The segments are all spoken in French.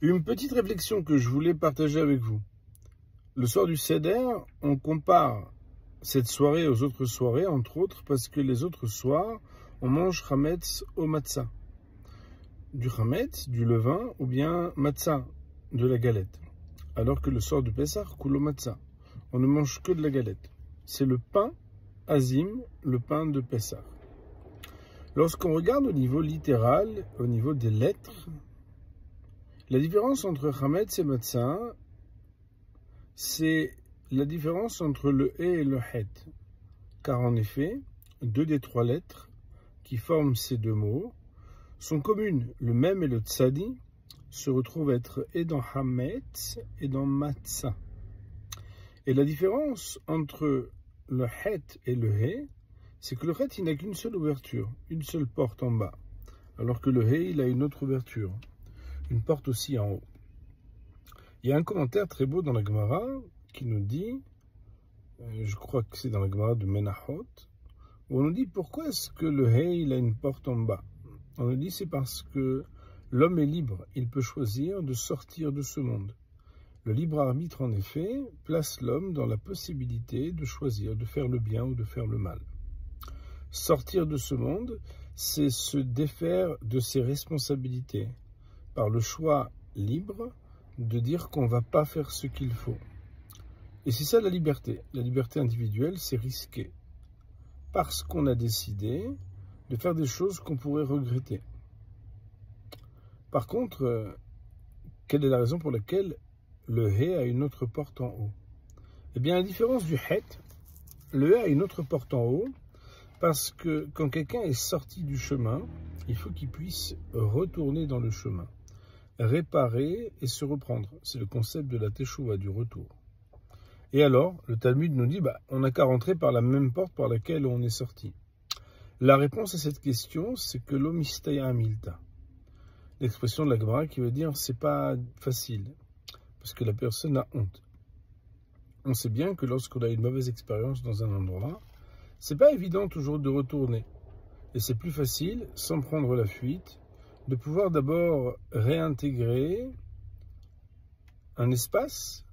Une petite réflexion que je voulais partager avec vous. Le soir du Seder, on compare cette soirée aux autres soirées, entre autres, parce que les autres soirs, on mange chametz au matzah. Du chametz, du levain, ou bien matzah, de la galette. Alors que le soir du Pessah, kulo matzah, on ne mange que de la galette. C'est le pain azim, le pain de Pessah. Lorsqu'on regarde au niveau littéral, au niveau des lettres, la différence entre chametz et matzah, c'est la différence entre le he et le het. Car en effet, deux des trois lettres qui forment ces deux mots sont communes. Le même et le tzadi se retrouvent être et dans chametz et dans matzah. Et la différence entre le het et le he, c'est que le het, il n'a qu'une seule ouverture, une seule porte en bas, alors que le he, il a une autre ouverture, une porte aussi en haut. Il y a un commentaire très beau dans la Gemara qui nous dit, je crois que c'est dans la Gemara de Menachot, où on nous dit pourquoi est-ce que le he, il a une porte en bas. On nous dit c'est parce que l'homme est libre, il peut choisir de sortir de ce monde. Le libre arbitre, en effet, place l'homme dans la possibilité de choisir, de faire le bien ou de faire le mal. Sortir de ce monde, c'est se défaire de ses responsabilités par le choix libre de dire qu'on ne va pas faire ce qu'il faut. Et c'est ça la liberté. La liberté individuelle, c'est risquer. Parce qu'on a décidé de faire des choses qu'on pourrait regretter. Par contre, quelle est la raison pour laquelle le he a une autre porte en haut? Eh bien, à la différence du het, le he a une autre porte en haut parce que quand quelqu'un est sorti du chemin, il faut qu'il puisse retourner dans le chemin, réparer et se reprendre. C'est le concept de la teshuva, du retour. Et alors, le Talmud nous dit, on n'a qu'à rentrer par la même porte par laquelle on est sorti. La réponse à cette question, c'est que l'omistaya amilta. L'expression de la Gemara qui veut dire, c'est pas facile, parce que la personne a honte. On sait bien que lorsqu'on a une mauvaise expérience dans un endroit, c'est pas évident toujours de retourner. Et c'est plus facile, sans prendre la fuite, de pouvoir d'abord réintégrer un espace,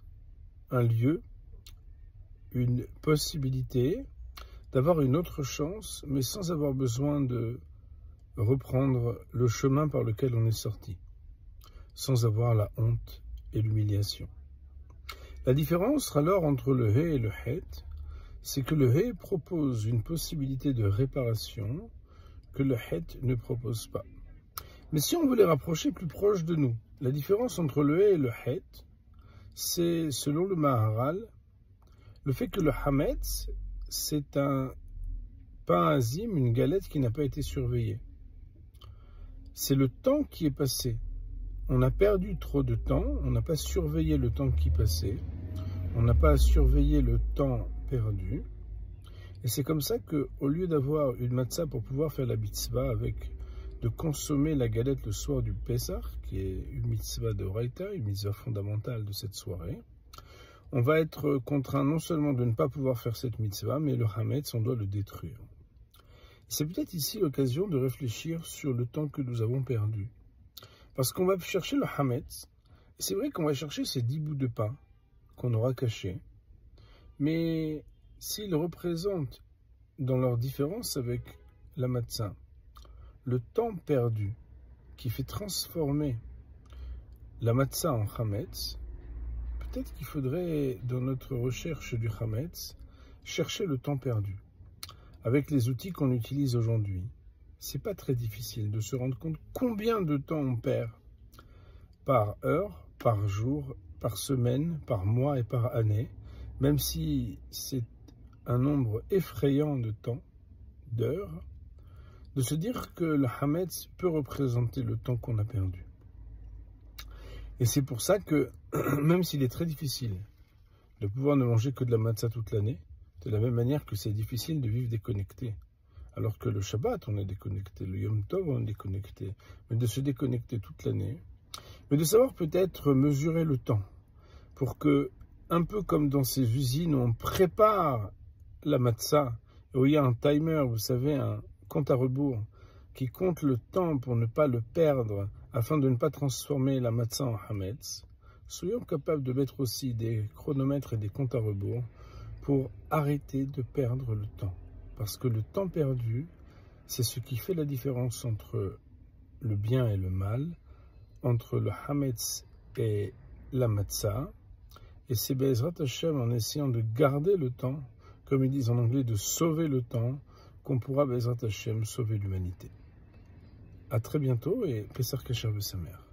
un lieu, une possibilité d'avoir une autre chance, mais sans avoir besoin de reprendre le chemin par lequel on est sorti, sans avoir la honte et l'humiliation. La différence alors entre le he et le het, c'est que le he propose une possibilité de réparation que le het ne propose pas. Mais si on veut les rapprocher plus proches de nous, la différence entre le he et le het, c'est, selon le Maharal, le fait que le hametz, c'est un pain azim, une galette qui n'a pas été surveillée. C'est le temps qui est passé. On a perdu trop de temps, on n'a pas surveillé le temps qui passait, on n'a pas surveillé le temps perdu. Et c'est comme ça qu'au lieu d'avoir une matzah pour pouvoir faire la mitzvah avec de consommer la galette le soir du Pessah, qui est une mitzvah de Oraita, une mitzvah fondamentale de cette soirée, on va être contraint non seulement de ne pas pouvoir faire cette mitzvah, mais le hametz, on doit le détruire. C'est peut-être ici l'occasion de réfléchir sur le temps que nous avons perdu. Parce qu'on va chercher le hametz, et c'est vrai qu'on va chercher ces 10 bouts de pain qu'on aura cachés, mais s'ils représentent dans leur différence avec la matzah, le temps perdu qui fait transformer la matzah en hametz, peut-être qu'il faudrait, dans notre recherche du hametz, chercher le temps perdu. Avec les outils qu'on utilise aujourd'hui, c'est pas très difficile de se rendre compte combien de temps on perd par heure, par jour, par semaine, par mois et par année, même si c'est un nombre effrayant de temps, d'heures, de se dire que le hametz peut représenter le temps qu'on a perdu. Et c'est pour ça que, même s'il est très difficile de pouvoir ne manger que de la matzah toute l'année, de la même manière que c'est difficile de vivre déconnecté. Alors que le Shabbat, on est déconnecté, le Yom Tov, on est déconnecté. Mais de se déconnecter toute l'année, mais de savoir peut-être mesurer le temps, pour que, un peu comme dans ces usines où on prépare la matzah, où il y a un timer, vous savez, un compte à rebours, qui compte le temps pour ne pas le perdre afin de ne pas transformer la matzah en hametz, soyons capables de mettre aussi des chronomètres et des comptes à rebours pour arrêter de perdre le temps. Parce que le temps perdu, c'est ce qui fait la différence entre le bien et le mal, entre le hametz et la matzah. Et c'est Be'ezrat Hashem, en essayant de garder le temps, comme ils disent en anglais, de sauver le temps, qu'on pourra Be'ezrat Hashem sauver l'humanité. À très bientôt et Pesach Kasher V'Sameach.